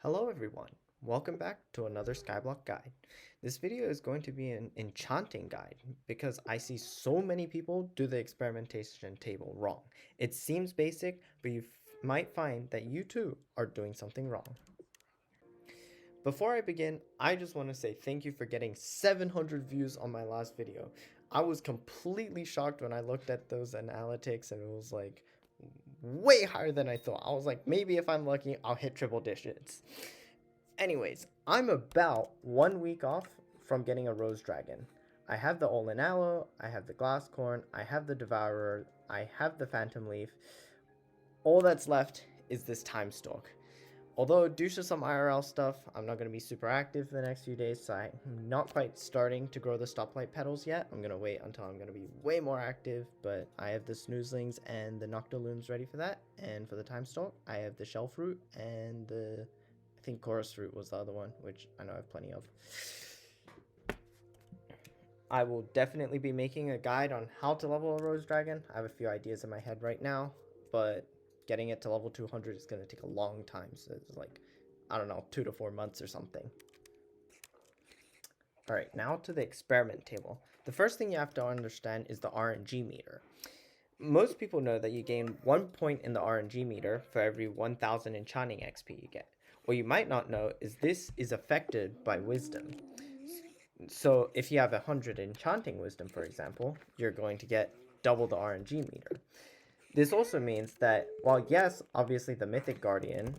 Hello everyone, welcome back to another skyblock guide. This video is going to be an enchanting guide because I see so many people do the experimentation table wrong. It seems basic, but you might find that you too are doing something wrong. Before I begin, I just want to say thank you for getting 700 views on my last video. I was completely shocked when I looked at those analytics and it was like way higher than I thought. I was like, maybe if I'm lucky, I'll hit triple digits. Anyways, I'm about 1 week off from getting a rose dragon. I have the Olin Aloe, I have the glass corn, I have the devourer, I have the phantom leaf. All that's left is this time stalk. Although due to some IRL stuff, I'm not going to be super active for the next few days, so I'm not quite starting to grow the stoplight petals yet. I'm going to wait until I'm going to be way more active, but I have the snoozlings and the noctilooms ready for that. And for the time stalk, I have the shell fruit and I think chorus fruit was the other one, which I know I have plenty of. I will definitely be making a guide on how to level a rose dragon. I have a few ideas in my head right now, but getting it to level 200 is going to take a long time. So it's like, I don't know, 2 to 4 months or something. All right, now to the experiment table. The first thing you have to understand is the RNG meter. Most people know that you gain 1 point in the RNG meter for every 1000 enchanting XP you get. What you might not know is this is affected by wisdom. So if you have 100 enchanting wisdom, for example, you're going to get double the RNG meter. This also means that while yes, obviously the Mythic Guardian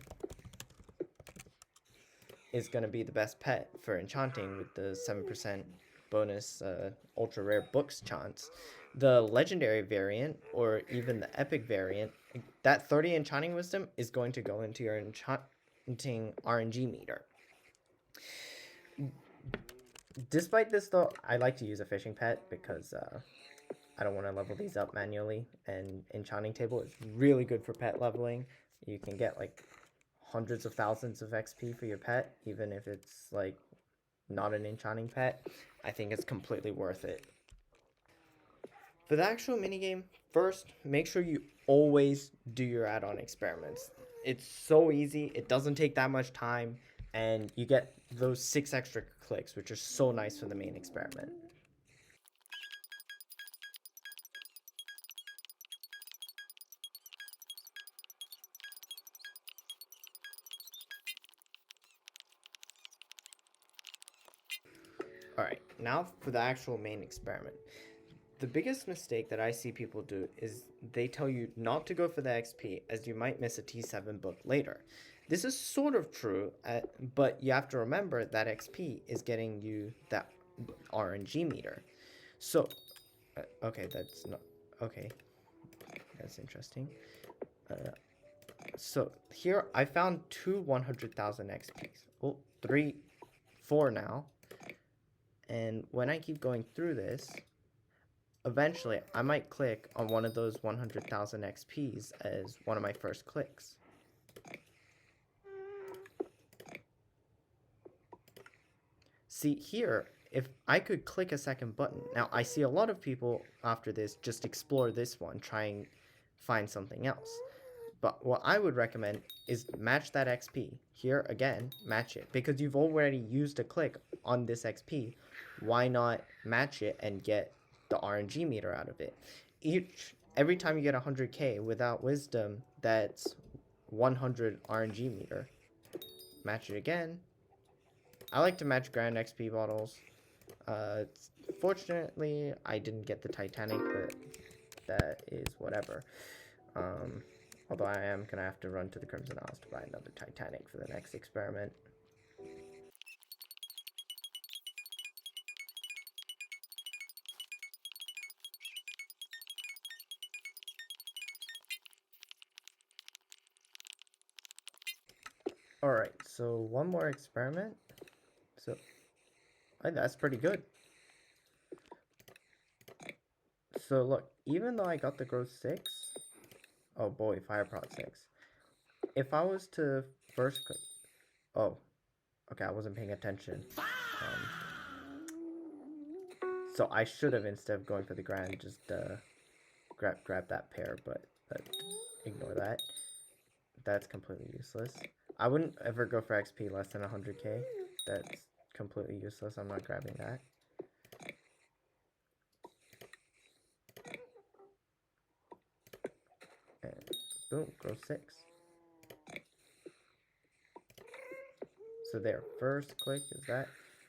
is going to be the best pet for enchanting with the 7% bonus ultra rare books chance, the legendary variant or even the epic variant, that 30 enchanting wisdom is going to go into your enchanting RNG meter. Despite this though, I like to use a fishing pet because I don't want to level these up manually, and enchanting table is really good for pet leveling. You can get like hundreds of thousands of XP for your pet, even if it's like not an enchanting pet. I think it's completely worth it. For the actual minigame, first, make sure you always do your add-on experiments. It's so easy, it doesn't take that much time, and you get those 6 extra clicks, which are so nice for the main experiment. Alright, now for the actual main experiment. The biggest mistake that I see people do is they tell you not to go for the XP as you might miss a T7 book later. This is sort of true, but you have to remember that XP is getting you that RNG meter. So, okay, that's not, okay, that's interesting. So here I found two 100,000 XPs. Oh, 3, 4 now. And when I keep going through this, eventually I might click on one of those 100,000 XPs as one of my first clicks. See here, if I could click a second button, now I see a lot of people after this just explore this one, try and find something else. But what I would recommend is match that XP. Here, again, match it. Because you've already used a click on this XP, why not match it and get the RNG meter out of it? Every time you get 100k without wisdom, that's 100 RNG meter. Match it again. I like to match grand XP bottles. Fortunately, I didn't get the Titanic, but that is whatever. Although I am going to have to run to the Crimson Isles to buy another Titanic for the next experiment. Alright, so one more experiment. So, that's pretty good. So look, even though I got the growth 6, oh boy, fire prod 6. If I was to first click, oh, okay, I wasn't paying attention. So I should have, instead of going for the grand, just grab that pair, but ignore that. That's completely useless. I wouldn't ever go for XP less than 100k. That's completely useless. I'm not grabbing that. And boom, grow 6. So there, first click is that.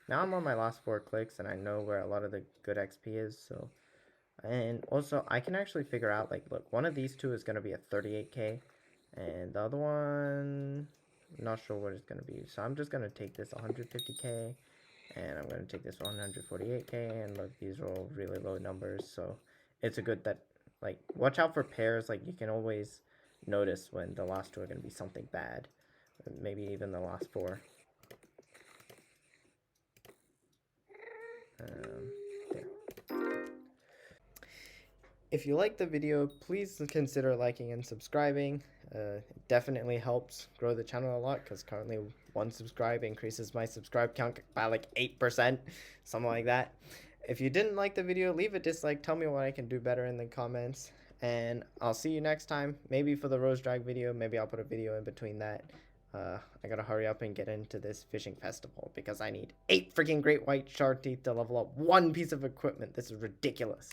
Now I'm on my last 4 clicks and I know where a lot of the good XP is, so. And also, I can actually figure out, like, look, one of these two is going to be a 38k, and the other one, I'm not sure what it's going to be. So I'm just going to take this 150k, and I'm going to take this 148k, and look, these are all really low numbers, so it's a good that, like, watch out for pairs. Like, you can always notice when the last two are going to be something bad, maybe even the last 4. There. If you like the video, please consider liking and subscribing. It definitely helps grow the channel a lot, because currently 1 subscribe increases my subscribe count by like 8%, something like that. If you didn't like the video, leave a dislike. Tell me what I can do better in the comments. And I'll see you next time. Maybe for the rose drag video, maybe I'll put a video in between that. I gotta hurry up and get into this fishing festival because I need 8 freaking great white shark teeth to level up 1 piece of equipment. This is ridiculous.